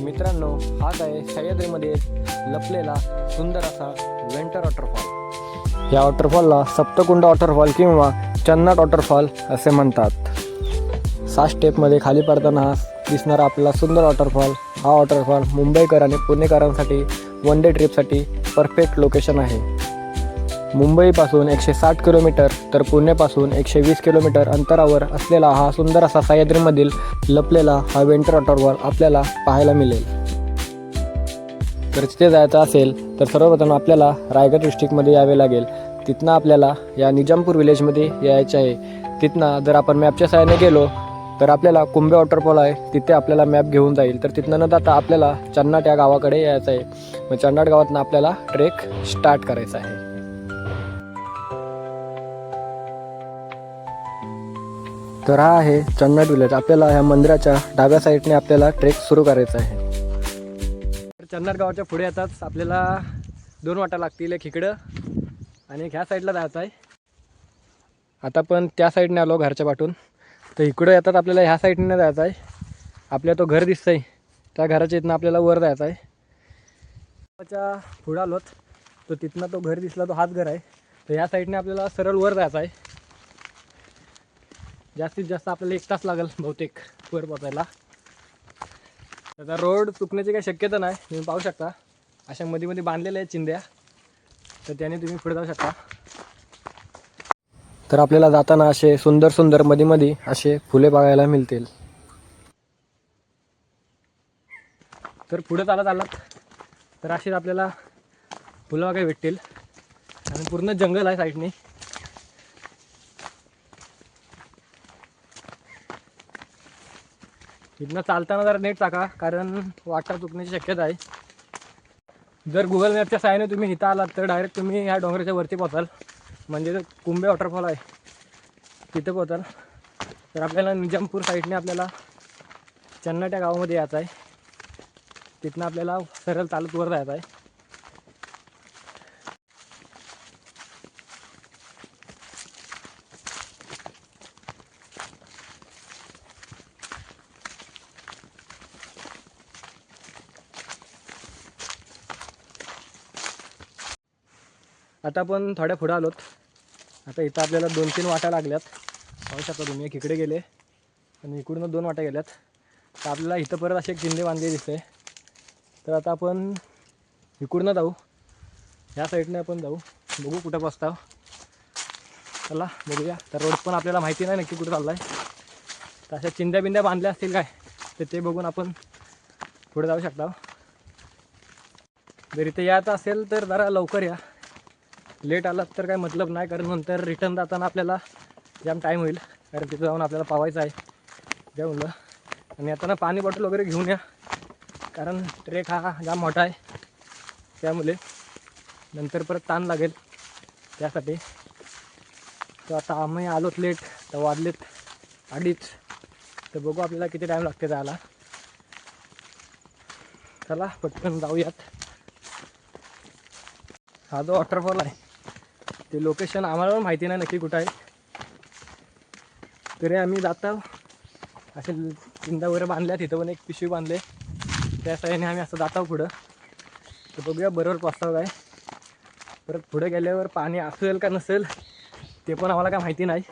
मित्रांनो, हाच आहे सह्याद्रीमध्ये लपलेला सुंदर असा वेंटर वॉटरफॉल। या वॉटरफॉलला सप्तकुंड वॉटरफॉल किंवा चन्नाट वॉटरफॉल असे म्हणतात। 6 स्टेपमध्ये खाली पडताना हा दिसणारा आपला सुंदर वॉटरफॉल, हा वॉटरफॉल मुंबईकर आणि पुणेकरांसाठी वन डे ट्रिपसाठी परफेक्ट लोकेशन आहे। मुंबईपासून 160 किलोमीटर तर पुण्यापासून 120 किलोमीटर अंतरावर असलेला हा सुंदर असा सह्याद्रीमधील लपलेला हा वेंटर वॉटरफॉल आपल्याला पाहायला मिळेल। तर तिथे जायचं असेल तर सर्वप्रथम आपल्याला रायगड डिस्ट्रिक्टमध्ये यावे लागेल। तिथनं आपल्याला या निजामपूर विलेजमध्ये यायचे आहे। तिथनं जर आपण मॅपच्या सहाय्याने गेलो तर आपल्याला कुंभे वॉटरफॉल आहे, तिथे आपल्याला मॅप घेऊन जाईल। तर तिथनं न जाता आपल्याला चन्नाट या गावाकडे यायचं आहे। मग चन्नाट गावातनं आपल्याला ट्रेक स्टार्ट करायचा आहे। तर हा आहे चन्नाट विलेज। आपल्याला ह्या मंदिराच्या डाव्या साईडने आपल्याला ट्रेक सुरू करायचा आहे। तर चन्नाट गावाच्या पुढे येताच आपल्याला 2 वाटा लागतील, एक इकडं आणि ह्या साईडला जायचं आहे। आता पण त्या साईडने आलो घरच्या पाठून, तर इकडं येतात आपल्याला ह्या साईडने जायचं आहे। आपल्या तो घर दिसतंय त्या घराच्या इथनं आपल्याला वर जायचं आहे। त्याच्या पुढं आलोत तो तिथनं तो घर दिसला, तो हाच घर आहे। तर ह्या साईडने आपल्याला सरळ वर जायचं आहे। जास्तीत जास्त आपल्याला 1 तास लागेल बहुतेक वर पोचायला। त्याचा रोड चुकण्याची काही शक्यता नाही। तुम्ही पाहू शकता अशा मध्ये बांधलेल्या आहेत चिंध्या, तर त्याने तुम्ही पुढे जाऊ शकता। तर आपल्याला जाताना असे सुंदर सुंदर मध्ये असे फुले बघायला मिळतील। तर पुढे चालत तर असेच आपल्याला फुलं वगैरे भेटतील आणि पूर्ण जंगल आहे साईडने। इथनं चालताना जरा नेट टाका, कारण वाटा चुकण्याची शक्यता आहे। जर गुगल मॅपच्या सहाय्याने तुम्ही इथं आलात तर डायरेक्ट तुम्ही ह्या डोंगराच्या वरती पोचाल, म्हणजे जो कुंभे वॉटरफॉल आहे तिथे पोचाल। तर आपल्याला निजामपूर साईडने आपल्याला चन्नाट या गावामध्ये यायचं आहे। तिथनं आपल्याला सरळ चालत वर जायचं आहे। आता आपण थोड्या पुढं आलोत। आता इथं आपल्याला 2-3 वाटा लागल्यात, पाहू शकता तुम्ही। एक इकडे गेले आणि इकडून 2 वाटा गेल्यात। तर आपल्याला इथं परत असे एक चिंधे बांधले दिसते। तर आता आपण इकडून जाऊ, ह्या साईडने आपण जाऊ, बघू कुठं पोचताव। चला बघूया। तर रोड पण आपल्याला माहिती नाही नक्की कुठं चालला आहे। तर अशा चिंध्या बिंद्या बांधल्या असतील काय तर ते बघून आपण पुढे जाऊ शकता। जर इथे यायचं असेल तर जरा लवकर या, लेट आलात तर काय मतलब नाही, कारण नंतर रिटर्न जाताना आपल्याला जाम टाईम होईल। कारण तिथं जाऊन आपल्याला पावायचं आहे त्यामुळं। आणि येताना पाणी बॉटल वगैरे घेऊन या, कारण ट्रेक हा जाम मोठा आहे, त्यामुळे नंतर परत ताण लागेल त्यासाठी। तर आता आम्ही आलोत लेट, तर वाजलेत 2:30। तर बघू आपल्याला किती टाईम लागते जायला। चला पटकन जाऊयात। हा जो वॉटरफॉल आहे ते लोकेशन आम्हाला पण माहिती नाही नक्की कुठं आहे, तरी आम्ही जातो। असे चिंधा वगैरे बांधल्या, तिथं पण एक पिशवी बांधले, त्या साईडने आम्ही असं जातो पुढं। तर बघूया बरोबर पोचताव काय। परत पुढे गेल्यावर पाणी असेल का नसेल ते पण आम्हाला काय माहिती नाही,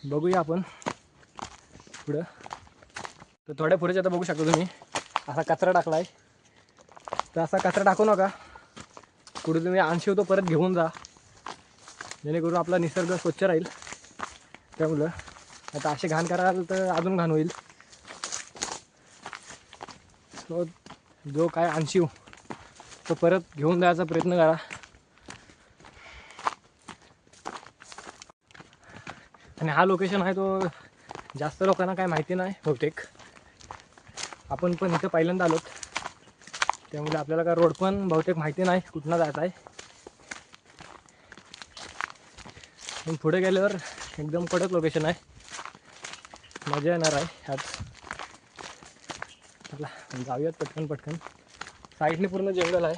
बघूया आपण पुढं। तर थोड्या पुढेच आता बघू शकता तुम्ही असा कचरा टाकला आहे। तर असा कचरा टाकू नका, पुढे तुम्ही आणशीव तो परत घेऊन जा, जेणेकरून आपला निसर्ग स्वच्छ राहील। त्यामुळं आता असे घाण कराल तर अजून घाण होईल। तो जो काय आणशीव तो परत घेऊन जायचा प्रयत्न करा। आणि हा लोकेशन आहे तो जास्त लोकांना काय माहिती नाही बहुतेक। आपण पण इथं पहिल्यांदा आलोत, त्यामुळे आपल्याला काय रोड पण बहुतेक माहिती नाही कुठनं जायचं आहे। पण पुढे गेल्यावर एकदम कडक लोकेशन आहे, मजा येणार आहे ह्यात। चला जाऊयात पटकन। साईडने पूर्ण जंगल आहे,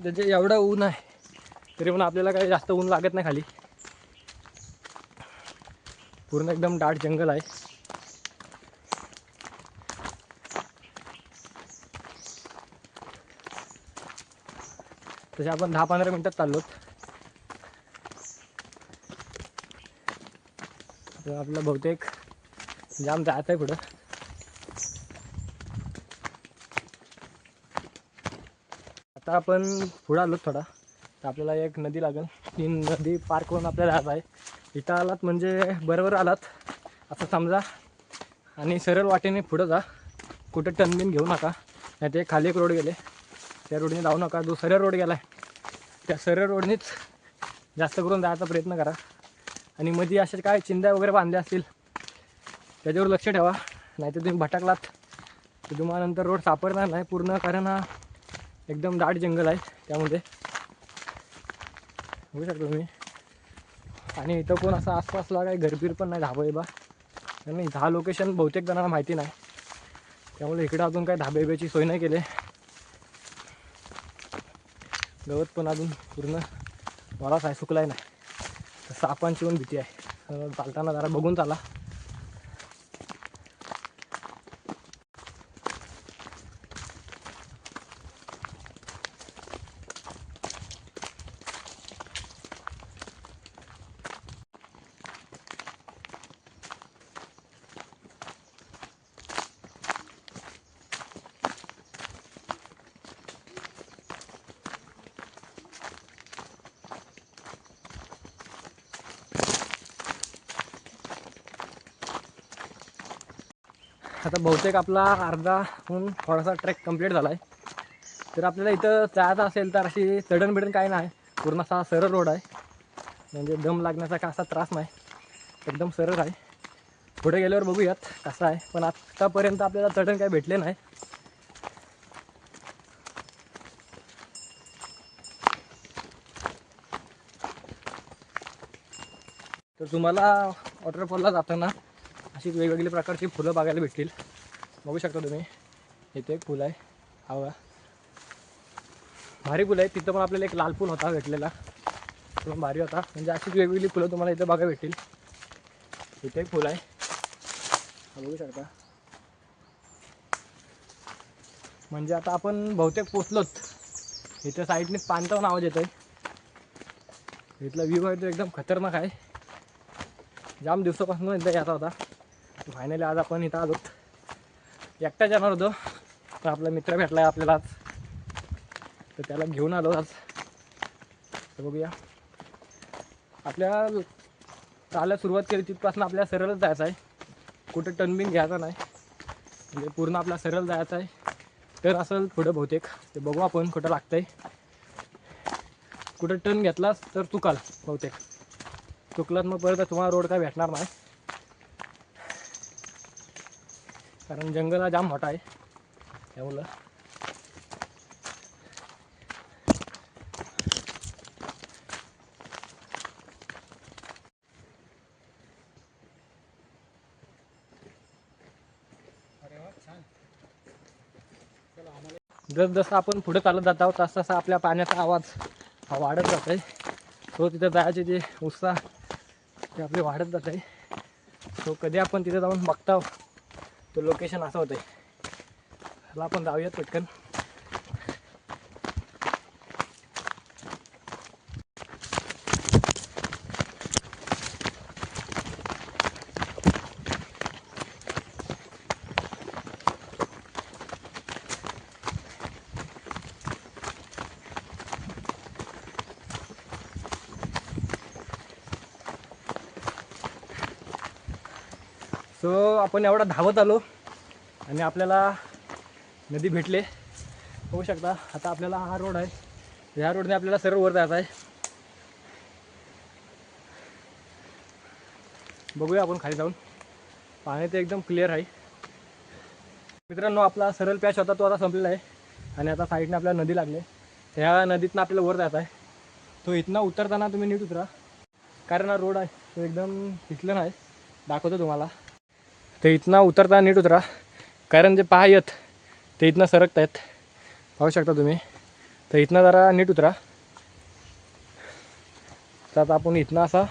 त्याचे एवढं ऊन आहे तरी पण आपल्याला काही जास्त ऊन लागत नाही खाली। पूर्ण एकदम दाट जंगल आहे। तसे आपण 10-15 मिनटात चाललोत. तर आपलं बहुतेक जाम जायचं आहे पुढं. आता आपण पुढं आलो थोडा, तर आपल्याला एक नदी लागेल. ती नदी पार करून आपल्याला जायचं आहे. इथं आलात म्हणजे बरोबर आलात असं समजा, आणि सरळ वाटेने पुढं जा. कुठं टर्न घेऊ नका, नाही ते खाली एक रोड गेले त्या रोडने जाऊ नका. जो सरळ रोड गेला आहे त्या सरळ रोडनेच जास्त करून जायचा प्रयत्न करा. आणि मध्ये असे काय चिंध्या वगैरे बांधल्या असतील त्याच्यावर लक्ष ठेवा, नाहीतर तुम्ही भटकलात तर तुम्हाला नंतर रोड सापडणार नाही पूर्ण, कारण हा एकदम दाट जंगल आहे त्यामध्ये बघू शकतो तुम्ही. आणि इथं कोण असं आसपासला काही घरबीर पण नाही, ढाबा बिबा नाही. हा लोकेशन बहुतेक जणांना माहिती नाही, त्यामुळे इकडे अजून काही ढाबे बिब्याची सोय नाही केली. गवत पण अजून पूर्ण मलाच आहे, सुकलाय नाही. तर सापांची पण भीती आहे, चालताना जरा बघून चाला. आता बहुतेक आपला अर्धाहून थोडासा ट्रेक कंप्लीट झाला आहे. तर आपल्याला इथं जायचं असेल तर अशी चढण बिडण काही नाही, पूर्ण असा सरळ रोड आहे. म्हणजे दम लागण्याचा का असा त्रास नाही, एकदम सरळ आहे. पुढे गेल्यावर बघूयात कसं आहे, पण आत्तापर्यंत आपल्याला चढण काही भेटले नाही. तर तुम्हाला वॉटरफॉलला जाताना अशी वेगवेगळी प्रकारची फुलं बघायला भेटतील. बघू शकता तुम्ही, इथे एक फुल आहे, हवा भारी फुल आहे. तिथं पण आपल्याला एक लाल फुल होता भेटलेला, तो पण भारी होता. म्हणजे अशीच वेगवेगळी फुलं तुम्हाला इथं बघायला भेटतील. इथे एक फुल आहे, बघू शकता. म्हणजे आता आपण बहुतेक पोचलोच. इथं साईडने पाण्याचा पण आवाज येतोय. इथला व्ह्यू आहे तो एकदम खतरनाक आहे. जाम दिवसापासून इथं यायचा होता, फायनली आज आपण इथं आलो. एकटा जाणार होतो, तर आपला मित्र भेटला आहे आपल्याला आज, तर त्याला घेऊन आलो आज. तर बघूया, आपल्या चालायला सुरुवात केली तिथपासून आपल्याला सरळच जायचं आहे, कुठं टर्निंग घ्यायचं नाही. म्हणजे पूर्ण आपला सरळ जायचं आहे. तर असं पुढं बहुतेक ते बघू आपण कुठं लागतं आहे. कुठं टर्न घेतलास तर चुकाल बहुतेक, चुकलात मग परत तुम्हाला रोड काय भेटणार नाही, कारण जंगल हा जाम मोठा आहे त्यामुळं. जसं आपण पुढे चालत जात आहोत तसं तसा आपल्या पाण्याचा आवाज हा वाढत जात आहे. तो तिथं जायचे जे उत्साह ते आपले वाढत जात आहे. तो कधी आपण तिथे जाऊन बघता तो लोकेशन असं होतं आहे. त्याला आपण जाऊयात पटकन. सो आपण एवढा धावत आलो आणि आपल्याला नदी भेटले, होऊ शकता. आता आपल्याला हा रोड आहे, ह्या रोडने आपल्याला सर्व वर जायचं आहे. बघूया आपण खाली जाऊन, पाणी ते एकदम क्लिअर आहे. मित्रांनो, आपला सरळ पॅच होता तो आता संपलेला आहे आणि आता साईडने आपल्याला नदी लागली. ह्या नदीतनं आपल्याला वर जायचं आहे. तो इथनं उतरताना तुम्ही नीट उतरा, कारण हा रोड आहे तो एकदम फिसलं नाही. दाखवतो तुम्हाला. ते इथनं उतरताना नीट उतरा, कारण जे पाय आहेत ते इथनं सरकत आहेत, पाहू शकता तुम्ही. तर इथनं जरा नीट उतरा. तर आता आपण इथनं असा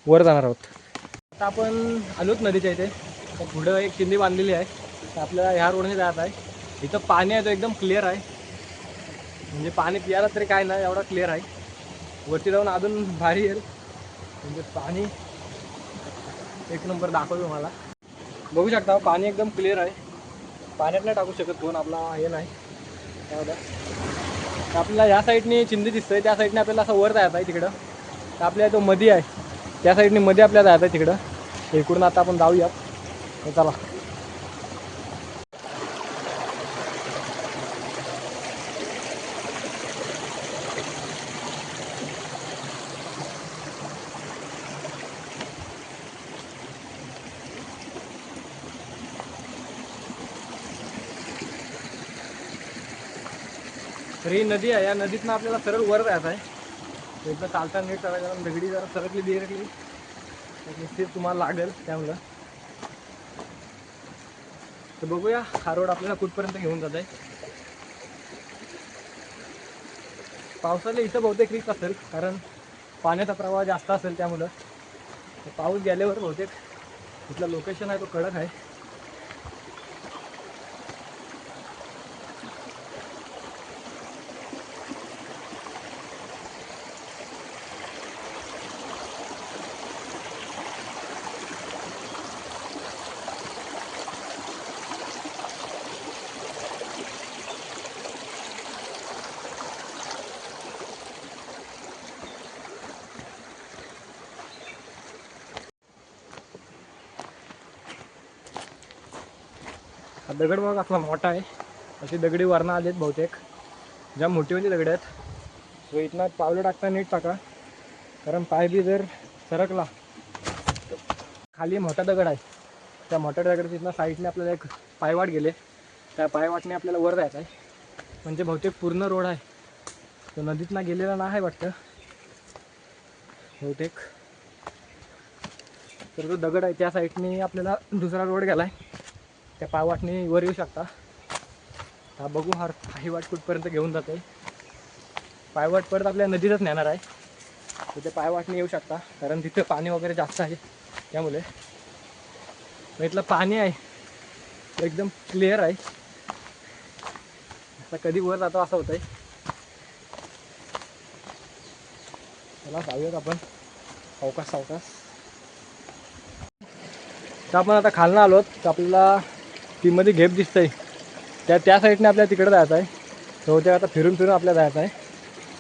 वर जाणार आहोत. आता आपण आलोच नदीच्या इथे. तर पुढं एक चिंदी बांधलेली आहे, तर आपल्याला ह्या रोडने जायचं आहे. इथं पाणी आहे तो एकदम क्लिअर आहे. म्हणजे पाणी पियाला तरी काय नाही, एवढा क्लिअर आहे. वरती जाऊन अजून भारी येईल. म्हणजे पाणी एक नंबर दाखवतो तुम्हाला. बघू शकता पाणी एकदम क्लिअर आहे. पाण्यात नाही टाकू शकत फोन, आपला हे नाही. आपल्याला या साईडने चिंदी दिसतंय, त्या साईडने आपल्याला असं वर जायचं आहे तिकडं. तर आपल्या तो मध्ये आहे, त्या साईडने मध्ये आपल्याला जायचं आहे तिकडं. इकडून आता आपण जाऊयात. चला. तर ही नदी आहे, या नदीतनं आपल्याला सरळ वर जायचं आहे. एकदा चालता नीट चालायचं, कारण दगडी जरा सरकली बिरकली तर निश्चित तुम्हाला लागेल. त्यामुळं तर बघूया हा रोड आपल्याला कुठपर्यंत घेऊन जात आहे. पावसाला इथं बहुतेक रिस्क असेल, कारण पाण्याचा प्रवाह जास्त असेल. त्यामुळं पाऊस गेल्यावर बहुतेक इथलं लोकेशन आहे तो कडक आहे. हा दगड बघ आपला मोठा आहे. अशी दगडी वरनं आलेत बहुतेक, ज्या मोठीवाली दगड आहेत. तो इथनं पावलं टाकता नीट टाका, कारण पाय बी जर सरकला. खाली मोठा दगड आहे, त्या मोठ्या दगडाच्या इथनं साईडने आपल्याला एक पायवाट गेले. त्या पायवाटने आपल्याला वर जायचं आहे. म्हणजे बहुतेक पूर्ण रोड आहे तो नदीतनं गेलेला नाही वाटतं बहुतेक. तर जो दगड आहे त्या साईडने आपल्याला दुसरा रोड गेला आहे, त्या पायवाटने वर येऊ शकता. हा बघू ही वाट कुठपर्यंत घेऊन जाते. पायवाट परत आपल्या नदीतच नेणार आहे. तिथे पायवाटने येऊ शकता, कारण तिथे पाणी वगैरे जास्त आहे. त्यामुळे इथलं पाणी आहे एकदम क्लिअर आहे. आता कधी वर जातो असं होतंय. चला जाऊयात आपण सावकाश सावकाश. तर आपण आता खालनं आलोत, तर आपल्याला टीमध्ये घेप दिसतंय, त्या साईडने आपल्याला तिकडे जायचं आहे. तर ते आता फिरून फिरून आपल्याला जायचं आहे.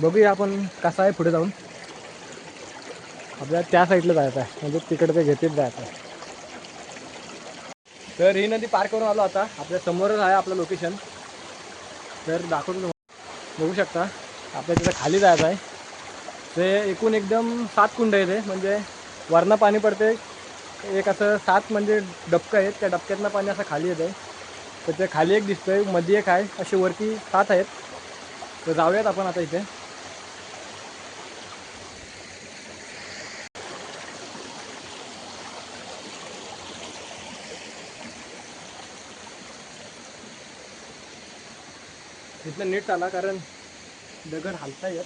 बघूया आपण कसं आहे पुढे जाऊन. आपल्याला त्या साईडला जायचं आहे, म्हणजे तिकडे ते घेतीत जायचं आहे. तर ही नदी पार करून आलो आता. आपल्या समोरच आहे आपलं लोकेशन. तर दाखवतो तुम्हाला. बघू शकता आपल्या तिथं खाली जायचं आहे. ते एकूण एकदम 7 कुंड आहे ते, म्हणजे वरनं पाणी पडते. एक असं 7 म्हणजे डबकं आहेत, त्या डबक्यातनं पाणी असं खाली येतं आहे. तर ते खाली एक दिसतंय, मध्ये एक आहे, असे वरती 7 आहेत. तर जाऊयात आपण आता इथे. इथलं नीट चाला, कारण दगड हलता येत.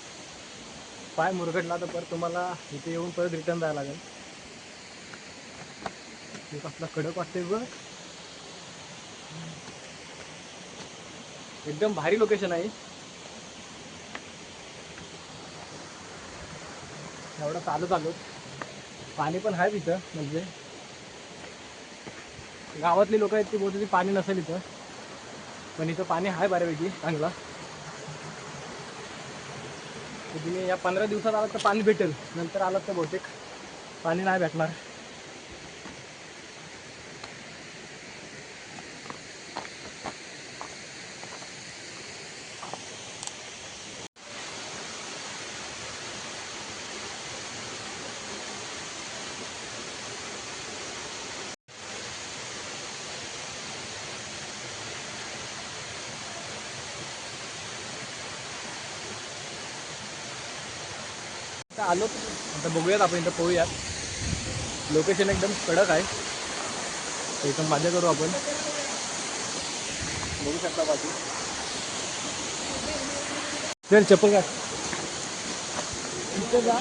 पाय मुरगडला तर परत तुम्हाला इथे येऊन परत रिटर्न जायला लागेल. एक आपला कडक वाटते बघ, एकदम भारी लोकेशन आहे. एवढं चालत आलो, पाणी पण आहे तिथं. म्हणजे गावातली लोक आहेत ती बोलते पाणी नसेल इथं, पण इथं पाणी आहे बऱ्यापैकी चांगला. तुम्ही या 15 दिवसात आलात तर पाणी भेटेल, नंतर आलात तर बहुतेक पाणी नाही भेटणार. आता आलो, आता बघूयात आपण इथं पोहूयात. लोकेशन एकदम कडक आहे, एकदम मजा करू आपण. बघू शकता बाकी. चल चप्पल काय इथं जा.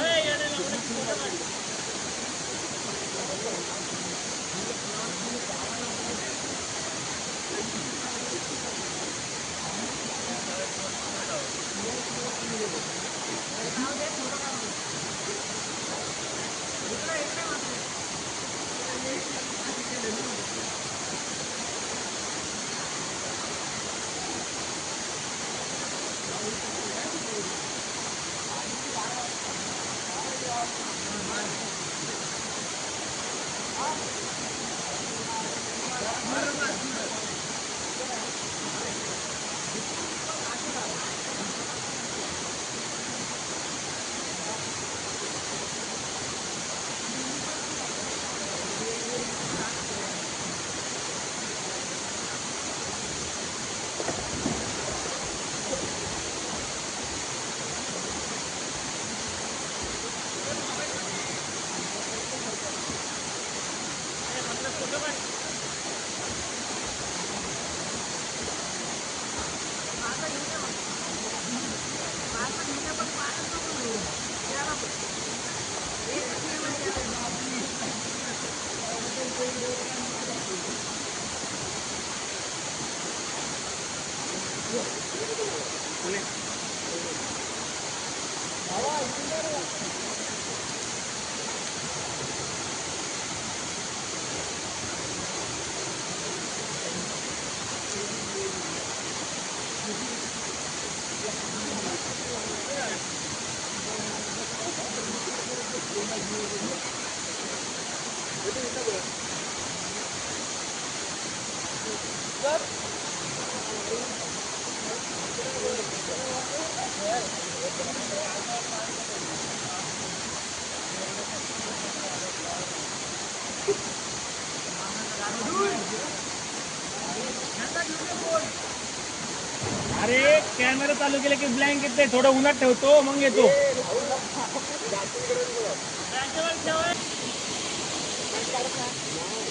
अरे कॅमेरा चालू केला की ब्लँकेट ते थोडं उन्हात ठेवतो मग येतो.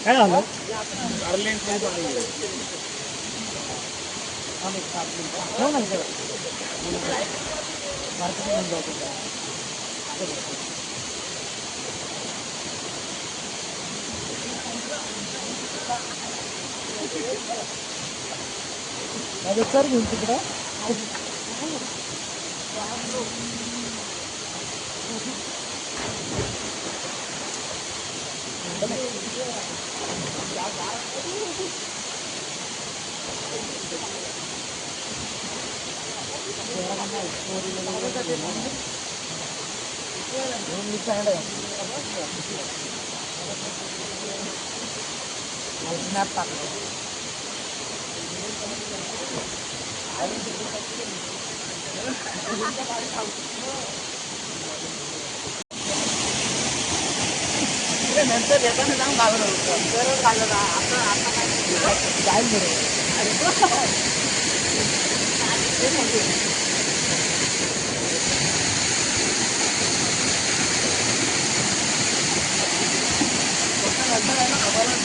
काय झालं? सर घेऊन तिकडं स्नॅप टाकलं. नंतर येताना जाऊन घालवलं होतं आता काय जाईल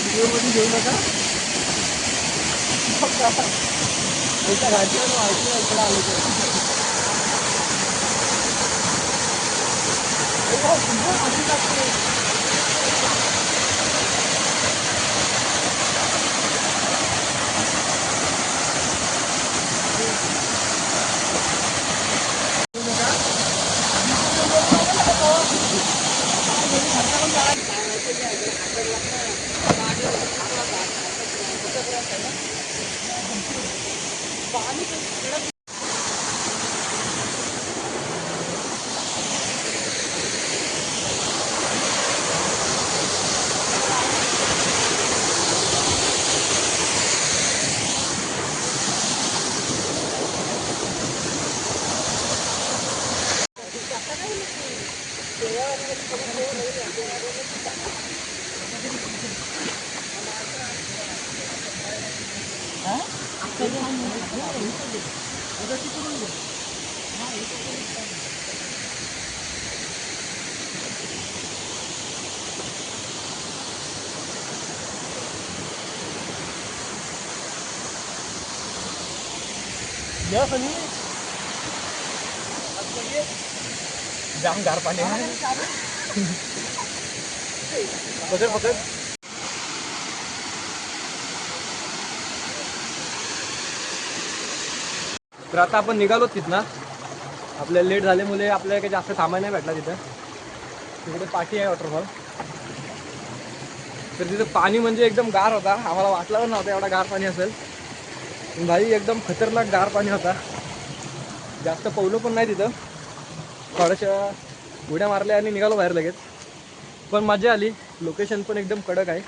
व्हिडिओमध्ये घेऊ नका. एका घाटीवर माहिती इकडे आलो जाम गार पाणी पकड पकड. तर आता आपण निघालो तिथनं. आपल्याला लेट झाल्यामुळे आपल्याला काही जास्त थांबायला नाही भेटला तिथं. तिकडे पाठी आहे वॉटरफॉल. तर तिथं पाणी म्हणजे एकदम गार होता. आम्हाला वाटलं नव्हतं एवढा गार पाणी असेल. भाई एकदम खतरनाक गार पाणी होता. जास्त पवलो पण नाही तिथं. थोड्याशा उड्या मारल्या आणि निघालो बाहेर लगेच. पण मजा आली. लोकेशन पण एकदम कडक आहे.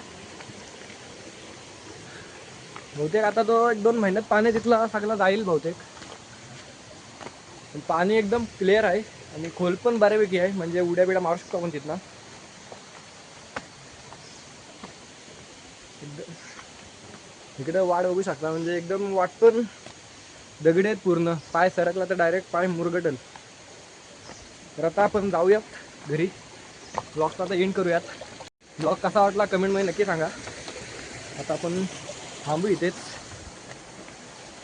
बहुतेक आता तो 1-2 महिन्यात पाणी तिथला सगळं जाईल बहुतेक. पाणी एकदम क्लिअर आहे आणि खोल पण बऱ्यापैकी आहे. म्हणजे उड्या बिड्या मारू शकतो आपण तिथनं. इकडे वाट बघू शकता. म्हणजे एकदम वाट पण दगडी आहेत पूर्ण. पाय सरकला तर डायरेक्ट पाय मुरगटल. तर आता आपण जाऊयात घरी. ब्लॉगचा आता एंड करूयात. ब्लॉग कसा वाटला कमेंटमध्ये नक्की सांगा. आता आपण थांबू इथेच.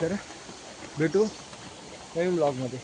तर भेटू नवीन ब्लॉगमध्ये.